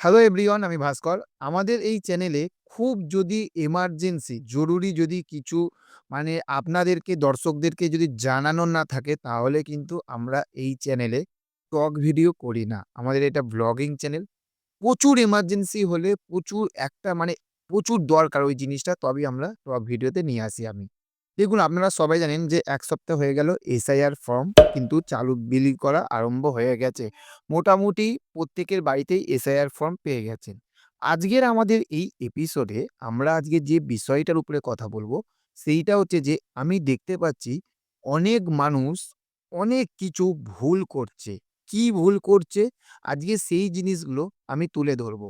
Hello everyone, আমি ভাস্কর। আমাদের এই চ্যানেলে খুব যদি এমার্জেন্সি জরুরি যদি কিছু মানে আপনাদেরকে দর্শকদেরকে যদি জানানোর না থাকে তাহলে কিন্তু আমরা এই চ্যানেলে টক ভিডিও করি না। আমাদের এটা ভ্লগিং চ্যানেল। প্রচুর এমার্জেন্সি হলে প্রচুর একটা মানে প্রচুর দরকার ওই জিনিসটা তবেই আমরা টক ভিডিওতে নিয়ে আসি আমি। দেখুন আপনারা সবাই জানেন যে ১ সপ্তাহ হয়ে গেল এসআইআর ফর্ম কিন্তু চালু বিলি করা আরম্ভ হয়ে গেছে। মোটামুটি প্রত্যেকের বাড়িতেই এসআইআর ফর্ম পেয়ে গেছেন। আজকের আমাদের এই এপিসোডে আমরা আজকে যে বিষয়টার উপরে কথা বলব, সেইটা হচ্ছে যে আমি দেখতে পাচ্ছি অনেক মানুষ অনেক কিছু ভুল করছে। কি ভুল করছে? আজকে সেই জিনিসগুলো আমি তুলে ধরব।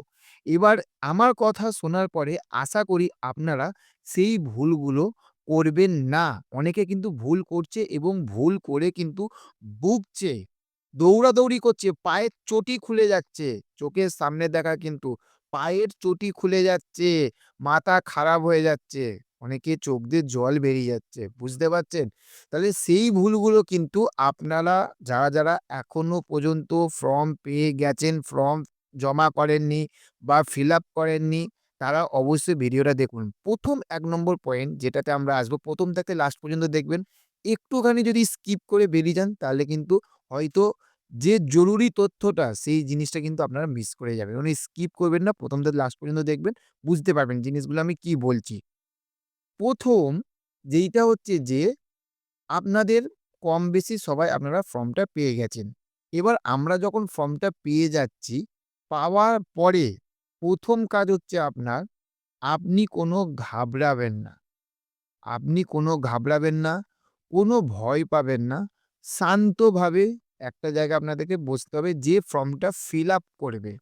এবার আমার কথা শোনার পরে আশা করি আপনারা সেই ভুলগুলো করবেন না। অনেকে কিন্তু ভুল করছে এবং ভুল করে কিন্তু ভুগছে। দৌড়াদৌড়ি করছে, পায়ের চটি খুলে যাচ্ছে। চোখের সামনে দেখা কিন্তু পায়ের চটি খুলে যাচ্ছে, মাথা খারাপ হয়ে যাচ্ছে। অনেকের চোখ দিয়ে জল বেরিয়ে যাচ্ছে। বুঝতে পারছেন? তাহলে সেই ভুলগুলো কিন্তু আপনারা যারা এখনো পর্যন্ত ফর্ম পেয়ে গেছেন, ফর্ম জমা করেননি বা ফিল আপ করেননি, তারা অবশ্যই ভিডিওটা দেখুন। ১ম ১ নম্বর পয়েন্ট যেটাতে আমরা আসবো, ১ম থেকে লাস্ট পর্যন্ত দেখবেন। একটুখানি যদি স্কিপ করে বেরিয়ে যান তাহলে কিন্তু হয়তো যে জরুরি তথ্যটা সেই জিনিসটা কিন্তু আপনারা মিস করে যাবেন। মানে স্কিপ করবেন না, ১ম থেকে লাস্ট পর্যন্ত দেখবেন, বুঝতে পারবেন জিনিসগুলো আমি কি বলছি। ১ম যেইটা হচ্ছে যে আপনাদের কম বেশি সবাই আপনারা ফর্মটা পেয়ে গেছেন। এবার আমরা যখন ফর্মটা পেয়ে যাচ্ছি, পাওয়ার পরে ১ম কাজ হচ্ছে আপনার, আপনি কোনো ঘাবড়াবেন না। আপনি কোনো ঘাবড়াবেন না, কোনো ভয় পাবেন না। শান্তভাবে একটা জায়গায় আপনাদেরকে বসতে হবে, যে ফর্মটা ফিল আপ করবে।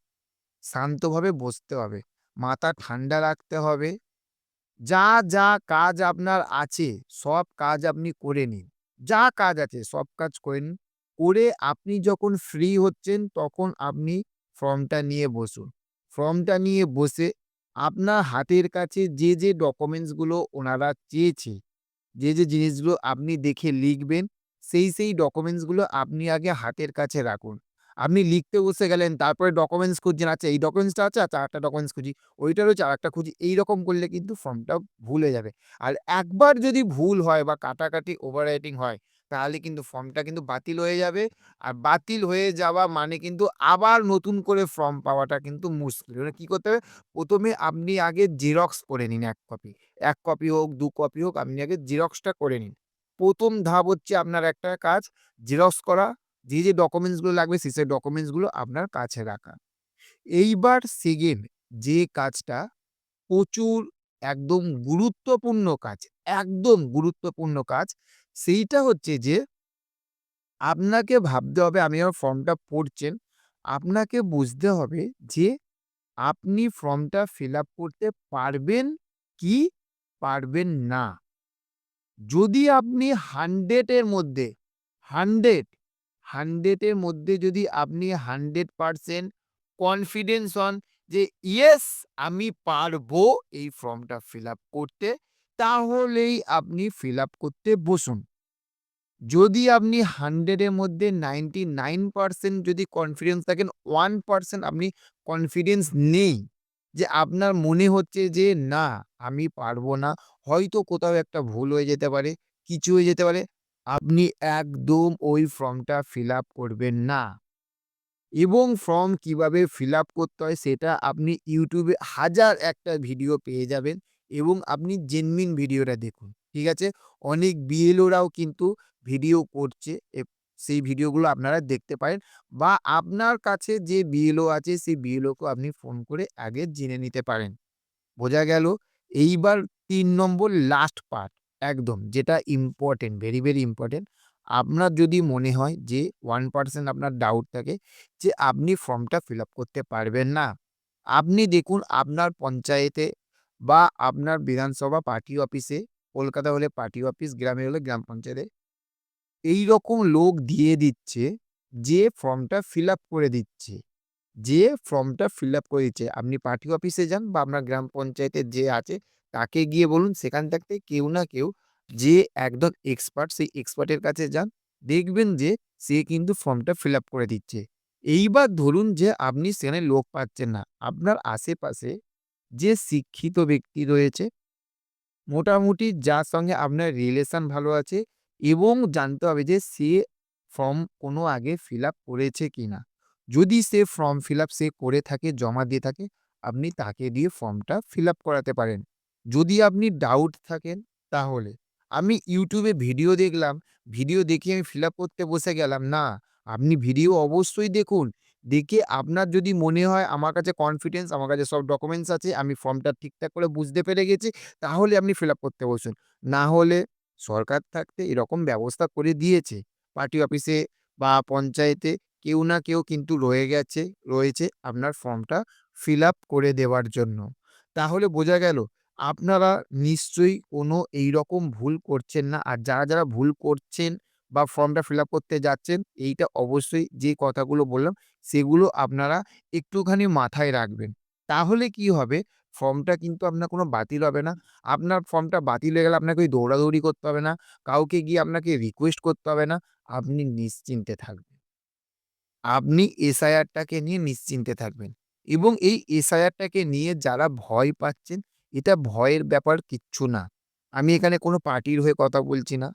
শান্তভাবে বসতে হবে। মাথা ঠান্ডা রাখতে হবে। যা কাজ আপনার আছে, সব কাজ আপনি করে নিন। যা কাজ আছে সব কাজ করে নিন। করে আপনি যখন ফ্রি হচ্ছেন তখন আপনি ফর্মটা নিয়ে বসুন। ফর্মটা নিয়ে বসে আপনার হাতের কাছে যে ডকুমেন্টস গুলো ওনারা চেয়েছে, যে জিনিসগুলো আপনি দেখে লিখবেন, সেই ডকুমেন্টস গুলো আপনি আগে হাতের কাছে রাখুন। আপনি লিখতে বসে গেলেন, তারপরে ডকুমেন্টস খুঁজছেন, আচ্ছা এই ডকুমেন্টসটা আছে, আচ্ছা আরেকটা ডকুমেন্টস খুঁজি, ওইটা রয়েছে আরেকটা খুঁজি। এইরকম করলে কিন্তু ফর্মটা ভুল হয়ে যাবে। আর একবার যদি ভুল হয় বা কাটাকাটি ওভাররাইটিং হয়, তাহলে কিন্তু ফর্মটা কিন্তু বাতিল হয়ে যাবে। আর বাতিল হয়ে যাওয়া মানে কিন্তু আবার নতুন করে ফর্ম পাওয়াটা কিন্তু মুশকিল। এবার কি করতে হবে? ১ম এ আপনি আগে জেরক্স করে নিন ১ কপি। ১ কপি হোক, ২ কপি হোক, আপনি আগে জেরক্সটা করে নিন। ১ম ধাপ হচ্ছে আপনার একটা কাজ, জেরক্স করা। যে ডকুমেন্টস গুলো লাগবে সেই ডকুমেন্টস গুলো আপনার কাছে রাখা। এইবার সেকেন্ড যে কাজটা প্রচুর একদম গুরুত্বপূর্ণ কাজ, একদম গুরুত্বপূর্ণ কাজ, সেইটা হচ্ছে যে আপনাকে ভাবতে হবে, আপনি যখন ফর্মটা পড়ছেন, আপনাকে বুঝতে হবে যে আপনি ফর্মটা ফিল আপ করতে পারবেন কি পারবেন না। যদি আপনি 100 এর মধ্যে 100, 100 এর মধ্যে যদি আপনি 100% কনফিডেন্স হন যে ইয়েস আমি পারবো এই ফর্মটা ফিল আপ করতে, তাহলেই আপনি ফিল আপ করতে বসুন। যদি আপনি 100 এর মধ্যে 99% যদি কনফিডেন্স থাকেন, 1% আপনি কনফিডেন্স নেই, যে আপনার মনে হচ্ছে যে না আমি পারবো না, হয়তো কোথাও একটা ভুল হয়ে যেতে পারে, কিছু হয়ে যেতে পারে, আপনি একদম ওই ফর্মটা ফিল আপ করবেন না। এবং ফর্ম কিভাবে ফিল আপ করতে হয় সেটা আপনি YouTube এ হাজার একটা ভিডিও পেয়ে যাবেন এবং আপনি জেনুইন ভিডিওটা দেখুন। ঠিক আছে? অনেক BLO রাও কিন্তু ভিডিও করছে। সেই ভিডিওগুলো আপনারা দেখতে পারেন বা আপনার কাছে যে BLO আছে সেই BLO-কেও আপনি ফোন করে আগে জেনে নিতে পারেন। বোঝা গেল? এইবার ৩ নম্বর লাস্ট পার্ট, একদম যেটা ইম্পোর্টেন্ট, ভেরি ইম্পোর্টেন্ট। আপনার যদি মনে হয় যে 1% আপনার ডাউট থাকে যে আপনি ফর্মটা ফিল আপ করতে পারবেন না। আপনি দেখুন আপনার পঞ্চায়েতে বা আপনার বিধানসভা পার্টি অফিসে, কলকাতা হলে পার্টি অফিস, গ্রামে হলে গ্রাম পঞ্চায়েতে এইরকম লোক দিয়ে দিচ্ছে যে ফর্মটা ফিল আপ করে দিচ্ছে। যে ফর্মটা ফিল আপ করে দিচ্ছে। আপনি পার্টি অফিসে যান বা আপনার গ্রাম পঞ্চায়েতের যে আছে তাকে গিয়ে বলুন, সেখান থাকতে কেউ না কেউ যে একদম এক্সপার্ট, সেই এক্সপার্টের কাছে যান। দেখবেন যে সে কিন্তু ফর্মটা ফিল আপ করে দিচ্ছে। এইবার ধরুন যে আপনি সেখানে লোক পাচ্ছেন না। আপনার আশেপাশে যে শিক্ষিত ব্যক্তি রয়েছে, মোটামুটি যার সঙ্গে আপনার রিলেশন ভালো আছে এবং জানতে হবে যে সে ফর্ম কোনো আগে ফিল আপ করেছে কিনা। যদি সে ফর্ম ফিল আপ সে করে থাকে, জমা দিয়ে থাকে, আপনি তাকে দিয়ে ফর্মটা ফিল আপ করাতে পারেন। যদি আপনি ডাউট থাকেন তাহলে। আমি YouTube এ ভিডিও দেখলাম, ভিডিও দেখে আমি ফিল আপ করতে বসে গেলাম। না, আপনি ভিডিও অবশ্যই দেখুন। দেখে আপনার যদি মনে হয় আমার কাছে কনফিডেন্স, আমার কাছে সব ডকুমেন্টস আছে, আমি ফর্মটা ঠিকঠাক করে বুঝতে পেরে গেছি, তাহলে আপনি ফিল আপ করতে বসুন। না হলে সরকার থাকতে এরকম ব্যবস্থা করে দিয়েছে। পার্টি অফিসে বা পঞ্চায়েতে কেউ না কেউ কিন্তু রয়েছে আপনার ফর্মটা ফিল আপ করে দেওয়ার জন্য। তাহলে বোঝা গেল আপনারা নিশ্চয়ই কোনো এইরকম ভুল করছেন না। আর যারা ভুল করছেন বা ফর্মটা ফিল আপ করতে যাচ্ছেন, এইটা অবশ্যই যে কথাগুলো বললাম সেগুলো আপনারা একটুখানি মাথায় রাখবেন। তাহলে কি হবে, ফর্মটা কিন্তু আপনার কোনো বাতিল হবে না। আপনার ফর্মটা বাতিল হয়ে গেলে আপনাকে ওই দৌড়াদৌড়ি করতে হবে না। কাউকে গিয়ে আপনাকে রিকোয়েস্ট করতে হবে না। আপনি নিশ্চিন্তে থাকবেন। আপনি এসআইআরটাকে নিয়ে নিশ্চিন্তে থাকবেন এবং এই এসআইআরটাকে নিয়ে যারা ভয় পাচ্ছেন, এটা ভয়ের ব্যাপার কিচ্ছু না। আমি এখানে কোনো পার্টির হয়ে কথা বলছি না।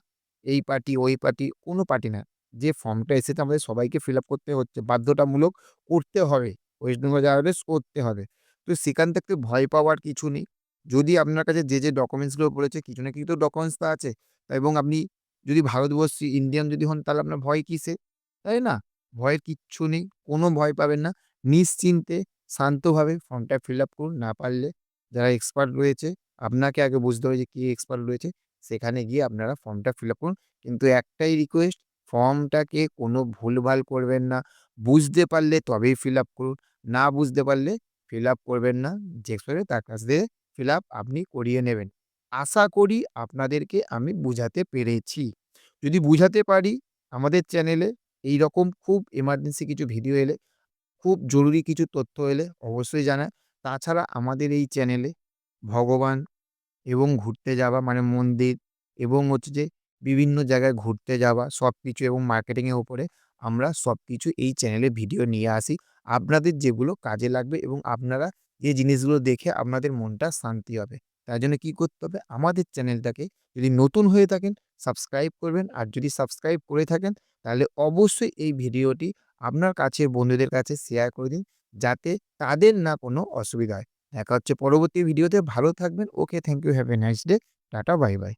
এই পার্টি, ওই পার্টি, কোনো পার্টি না। যে ফর্মটা এসেছে আমাদের সবাইকে ফিল আপ করতে হচ্ছে। বাধ্যতামূলক করতে হবে। ওয়েস্ট বেঙ্গল যারা রয়েছে করতে হবে। তো সেখান থেকে ভয় পাওয়ার কিছু নেই। যদি আপনার কাছে যে ডকুমেন্টসগুলো বলেছে কিছু না কিছু তো ডকুমেন্টস তো আছে এবং আপনি যদি ভারতবর্ষী ইন্ডিয়ান যদি হন তাহলে আপনার ভয় কিসের? তাই না? ভয়ের কিচ্ছু নেই। কোনো ভয় পাবেন না। নিশ্চিন্তে শান্তভাবে ফর্মটা ফিল আপ করুন। না পারলে যারা এক্সপার্ট রয়েছে, আপনাকে আগে বুঝতে হবে যে কে এক্সপার্ট রয়েছে। সেখানে গিয়ে আপনারা ফর্মটা ফিল আপ করুন। কিন্তু একটাই রিকোয়েস্ট, ফর্মটাকে কোনো ভুলভাল করবেন না। বুঝতে পারলে তবেই ফিল আপ করুন। না বুঝতে পারলে ফিল আপ করবেন না। যে এক্সপার্ট তার কাছ থেকে ফিল আপ আপনি করিয়ে নেবেন। আশা করি আপনাদেরকে আমি বুঝাতে পেরেছি। যদি বুঝাতে পারি, আমাদের চ্যানেলে এইরকম খুব এমার্জেন্সি কিছু ভিডিও এলে, খুব জরুরি কিছু তথ্য এলে অবশ্যই জানান। তাছাড়া আমাদের এই চ্যানেলে ভগবান এবং ঘুরতে যাওয়া মানে মন্দির এবং হচ্ছে যে বিভিন্ন জায়গায় ঘুরতে যাওয়া সবকিছু এবং মার্কেটিং এর উপরে আমরা সবকিছু এই চ্যানেলে ভিডিও নিয়ে আসি। আপনাদের যেগুলো কাজে লাগবে এবং আপনারা যে জিনিসগুলো দেখে আপনাদের মনটা শান্তি হবে। তার জন্য কি করতে হবে? আমাদের চ্যানেলটাকে যদি নতুন হয়ে থাকেন সাবস্ক্রাইব করবেন। আর যদি সাবস্ক্রাইব করে থাকেন তাহলে অবশ্যই এই ভিডিওটি আপনার কাছের বন্ধুদের কাছে শেয়ার করে দিন, যাতে তাদের না কোনো অসুবিধা হয়। দেখা হচ্ছে পরবর্তী ভিডিওতে। ভালো থাকবেন। Okay, thank you. Have a nice day. Tata, bye, by.